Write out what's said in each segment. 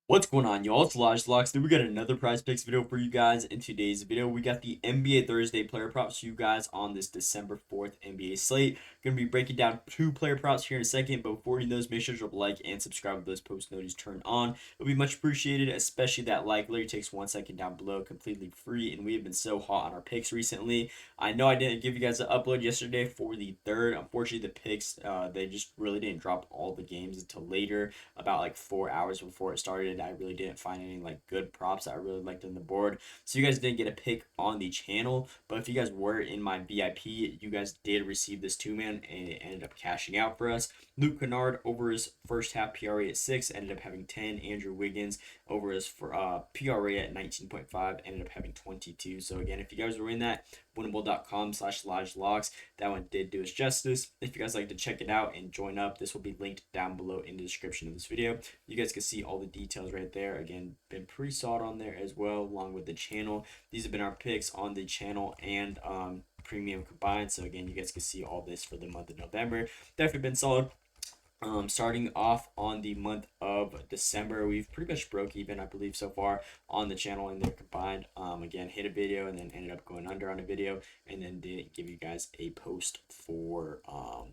What's going on, y'all? It's Locks. We got another prize picks video for you guys. In today's video, we got the NBA Thursday player props for you guys on this December 4th NBA slate. Gonna be breaking down two player props here in a second, but before doing those, make sure to drop a like and subscribe with those post notifications turned on. It'll be much appreciated, especially that like. Literally takes 1 second down below, completely free, and we have been so hot on our picks recently. I know I didn't give you guys an upload yesterday for the third. Unfortunately, the picks, they just really didn't drop all the games until later, about like 4 hours before it started. I really didn't find any like good props that I really liked on the board, so you guys didn't get a pick on the channel. But if you guys were in my VIP, you guys did receive this two-man, and it ended up cashing out for us. Luke Kennard over his first half PRA at 6 ended up having 10. Andrew Wiggins over his PRA at 19.5 ended up having 22. So again, if you guys were in that, winnable.com/lodgelocks, that one did do us justice. If you guys like to check it out and join up, this will be linked down below in the description of this video. You guys can see all the details right there. Again, been pretty solid on there as well, along with the channel. These have been our picks on the channel and premium combined. So again, you guys can see all this for the month of November. Definitely been solid. Starting off on the month of December, we've pretty much broke even, I believe, so far on the channel, and they're combined. Again, hit a video and then ended up going under on a video, and then didn't give you guys a post for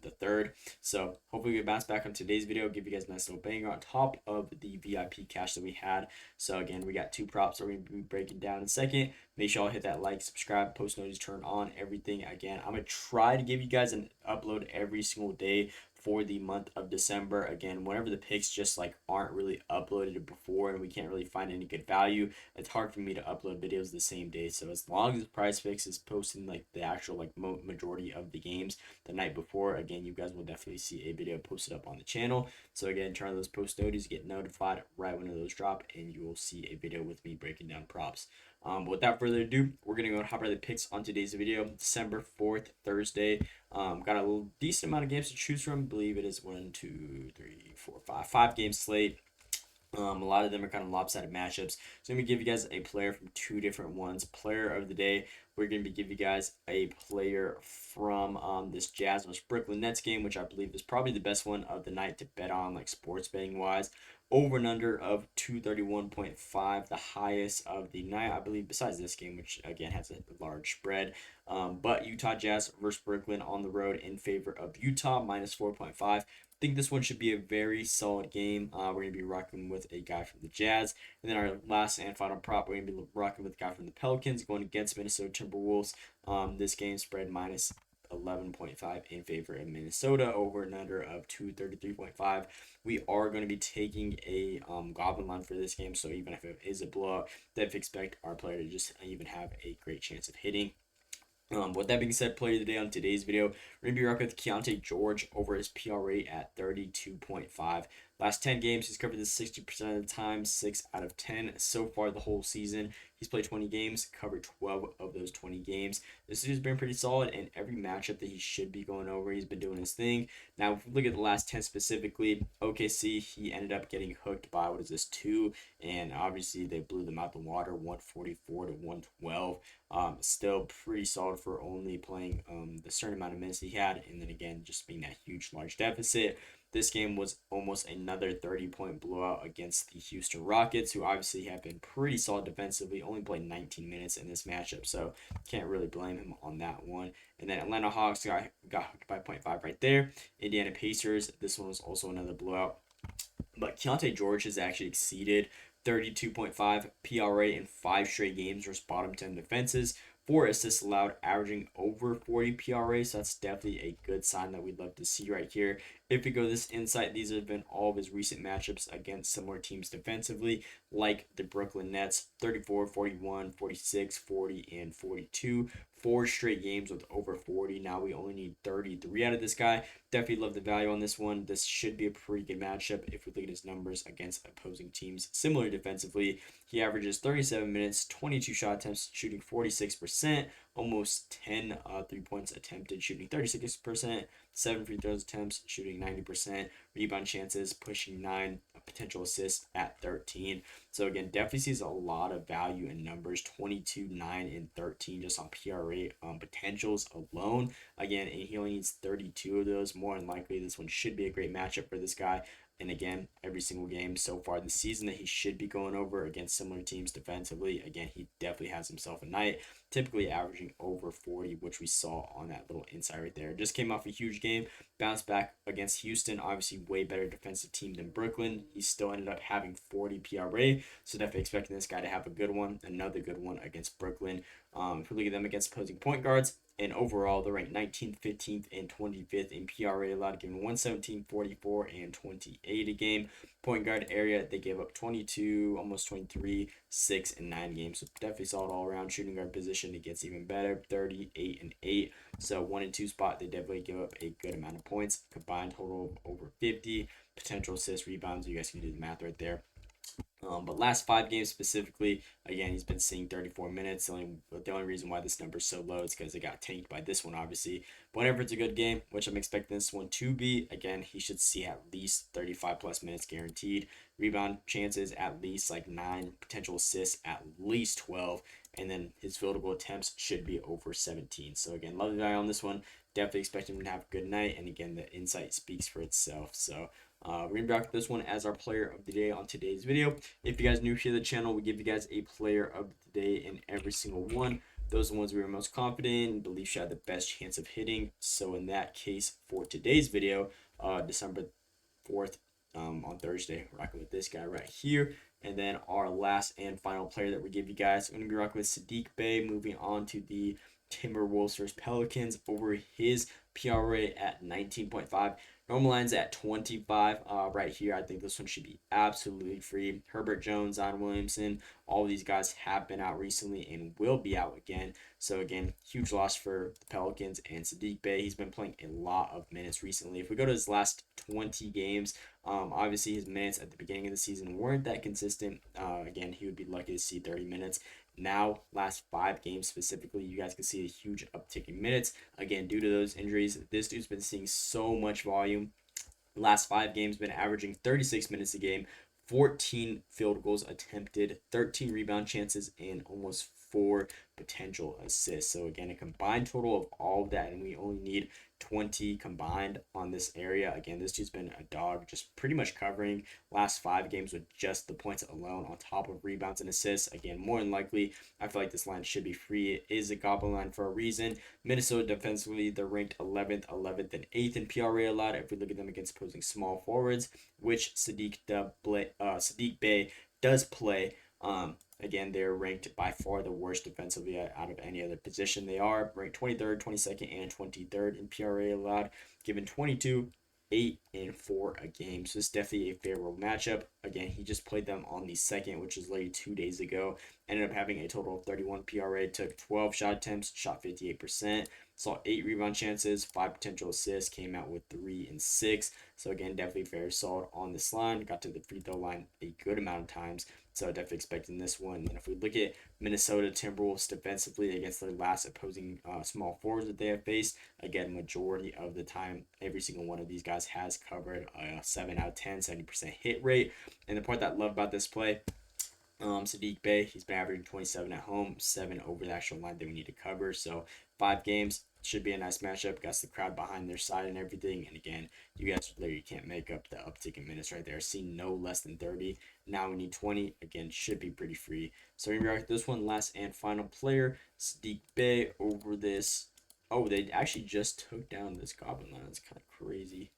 the third. So hopefully we bounce back on today's video, give you guys a nice little banger on top of the VIP cash that we had. So again, we got two props that we're going to be breaking down in a second. Make sure y'all hit that like, subscribe, post notifications, turn on everything. Again, I'm going to try to give you guys an upload every single day for the month of December. Again, whenever the picks just like aren't really uploaded before and we can't really find any good value, it's hard for me to upload videos the same day. So as long as PrizePicks is posting like the actual like majority of the games the night before, again, you guys will definitely see a video posted up on the channel. So again, turn on those post notifications, get notified right when those drop, and you will see a video with me breaking down props. But without further ado, we're going to go and hop right the picks on today's video. December 4th, Thursday. Got a little decent amount of games to choose from. I believe it is 5 game slate. A lot of them are kind of lopsided matchups. So I'm going to give you guys a player from two different ones. Player of the day, we're going to be giving you guys a player from this Jazz vs Brooklyn Nets game, which I believe is probably the best one of the night to bet on, like sports betting wise. Over and under of 231.5, the highest of the night, I believe, besides this game, which again has a large spread. But Utah Jazz versus Brooklyn on the road in favor of Utah, minus 4.5. Think this one should be a very solid game. We're going to be rocking with a guy from the Jazz. And then our last and final prop, we're going to be rocking with a guy from the Pelicans going against Minnesota Timberwolves. This game spread minus 11.5 in favor of Minnesota, over and under of 233.5. We are going to be taking a goblin line for this game, so even if it is a blowout, definitely expect our player to just even have a great chance of hitting. With that being said, player of the day on today's video, we're going to be rocking with Keyonte George over his PRA at 32.5. Last 10 games, he's covered this 60% of the time, 6 out of 10 so far the whole season. He's played 20 games, covered 12 of those 20 games. This dude's been pretty solid in every matchup that he should be going over. He's been doing his thing. Now, if we look at the last 10 specifically, OKC, he ended up getting hooked by, 2? And obviously, they blew them out the water, 144 to 112. Still pretty solid for only playing the certain amount of minutes he had. And then again, just being that huge, large deficit. This game was almost another 30-point blowout against the Houston Rockets, who obviously have been pretty solid defensively, only played 19 minutes in this matchup, so can't really blame him on that one. And then Atlanta Hawks got hooked by 0.5 right there. Indiana Pacers, this one was also another blowout. But Keyonte George has actually exceeded 32.5 PRA in 5 straight games versus bottom 10 defenses. 4 assists allowed, averaging over 40 PRA, so that's definitely a good sign that we'd love to see right here. If we go this insight, these have been all of his recent matchups against similar teams defensively, like the Brooklyn Nets, 34, 41, 46, 40, and 42. 4 straight games with over 40. Now we only need 33 out of this guy. Definitely love the value on this one. This should be a pretty good matchup if we look at his numbers against opposing teams. Similar defensively, he averages 37 minutes, 22 shot attempts, shooting 46%, almost 10 3-points attempted, shooting 36%, 7 free throws attempts, shooting 90%, rebound chances pushing 9, potential assists at 13. So again, definitely sees a lot of value in numbers, 22, 9, and 13 just on PRA potentials alone. Again, and he only needs 32 of those. More than likely, this one should be a great matchup for this guy and again, every single game so far this season that he should be going over against similar teams defensively. Again, he definitely has himself a night, typically averaging over 40, which we saw on that little insight right there. Just came off a huge game, bounced back against Houston, obviously way better defensive team than Brooklyn. He still ended up having 40 PRA, so definitely expecting this guy to have a good one, another good one against Brooklyn. If we look at them against opposing point guards, and overall, they're ranked 19th, 15th, and 25th in PRA allowed, giving 117, 44, and 28 a game. Point guard area, they gave up 22, almost 23, 6, and 9 games. So definitely solid all around. Shooting guard position, it gets even better, 38 and 8. So 1 and 2 spot, they definitely give up a good amount of points. Combined total of over 50. Potential assists, rebounds, you guys can do the math right there. But last 5 games specifically, again, he's been seeing 34 minutes. The only reason why this number is so low is because it got tanked by this one, obviously. But whenever it's a good game, which I'm expecting this one to be, again, he should see at least 35 plus minutes guaranteed. Rebound chances at least like 9, potential assists at least 12, and then his field goal attempts should be over 17. So again, love the guy on this one. Definitely expect him to have a good night, and again, the insight speaks for itself. So we're going to be back with this one as our player of the day on today's video. If you guys are new here to the channel, we give you guys a player of the day in every single one. Those are the ones we were most confident in and believe should have the best chance of hitting. So in that case, for today's video, December 4th, on Thursday, rocking with this guy right here. And then our last and final player that we give you guys, we're going to be rocking with Saddiq Bey, moving on to the Timberwolves versus Pelicans over his PRA at 19.5. Normal line's at 25 right here. I think this one should be absolutely free. Herbert Jones, Zion Williamson, all of these guys have been out recently and will be out again. So again, huge loss for the Pelicans and Saddiq Bey. He's been playing a lot of minutes recently. If we go to his last 20 games, obviously his minutes at the beginning of the season weren't that consistent. Again, he would be lucky to see 30 minutes. Now, last 5 games specifically, you guys can see a huge uptick in minutes. Again, due to those injuries, this dude's been seeing so much volume. Last 5 games, been averaging 36 minutes a game, 14 field goals attempted, 13 rebound chances, and almost 4 potential assists. So again, a combined total of all of that, and we only need 20 combined on this area. Again, this dude's been a dog, just pretty much covering last 5 games with just the points alone on top of rebounds and assists. Again, more than likely, I feel like this line should be free. It is a goblin line for a reason. Minnesota defensively, they're ranked 11th, and 8th in PRA allowed. If we look at them against opposing small forwards, which Saddiq Bey does play. Again, they're ranked by far the worst defensively out of any other position. They are ranked 23rd, 22nd, and 23rd in PRA allowed, given 22, 8, and 4 a game. So it's definitely a favorable matchup. Again, he just played them on the 2nd, which was literally 2 days ago. Ended up having a total of 31 PRA, took 12 shot attempts, shot 58%, saw 8 rebound chances, 5 potential assists, came out with 3 and 6. So again, definitely very solid on this line. Got to the free throw line a good amount of times. So definitely expecting this one. And if we look at Minnesota Timberwolves defensively against their last opposing small forwards that they have faced, again, majority of the time, every single one of these guys has covered a 7 out of 10, 70% hit rate. And the part that I love about this play, Saddiq Bey, he's been averaging 27 at home, 7 over the actual line that we need to cover. So 5 games should be a nice matchup. Got the crowd behind their side and everything. And again, you guys literally can't make up the uptick in minutes right there. Seen no less than 30. Now we need 20. Again, should be pretty free. So we're going to this one, last and final player, Saddiq Bey over this. Oh, they actually just took down this goblin line. That's kind of crazy.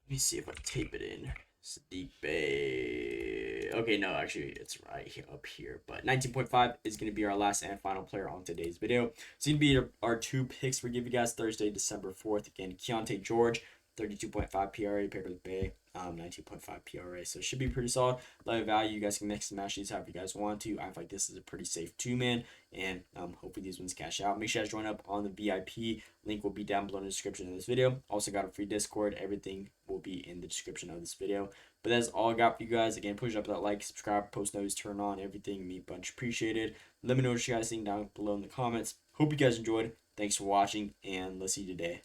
Let me see if I tape it in. Saddiq Bey. Okay, no, actually, it's right here, up here. But 19.5 is going to be our last and final player on today's video. It's going to be our 2 picks we give you guys Thursday, December 4th. Again, Keyonte George, 32.5 PRA, paired with Bey, 19.5 PRA. So it should be pretty solid. Love value. You guys can mix and match these however you guys want to. I feel like this is a pretty safe 2-man. And hopefully these ones cash out. Make sure you guys join up on the VIP. Link will be down below in the description of this video. Also got a free Discord. Everything will be in the description of this video. But that's all I got for you guys. Again, push up that like, subscribe, post notice, turn on, everything. Me bunch appreciated. Let me know what you guys think down below in the comments. Hope you guys enjoyed. Thanks for watching, and let's see you today.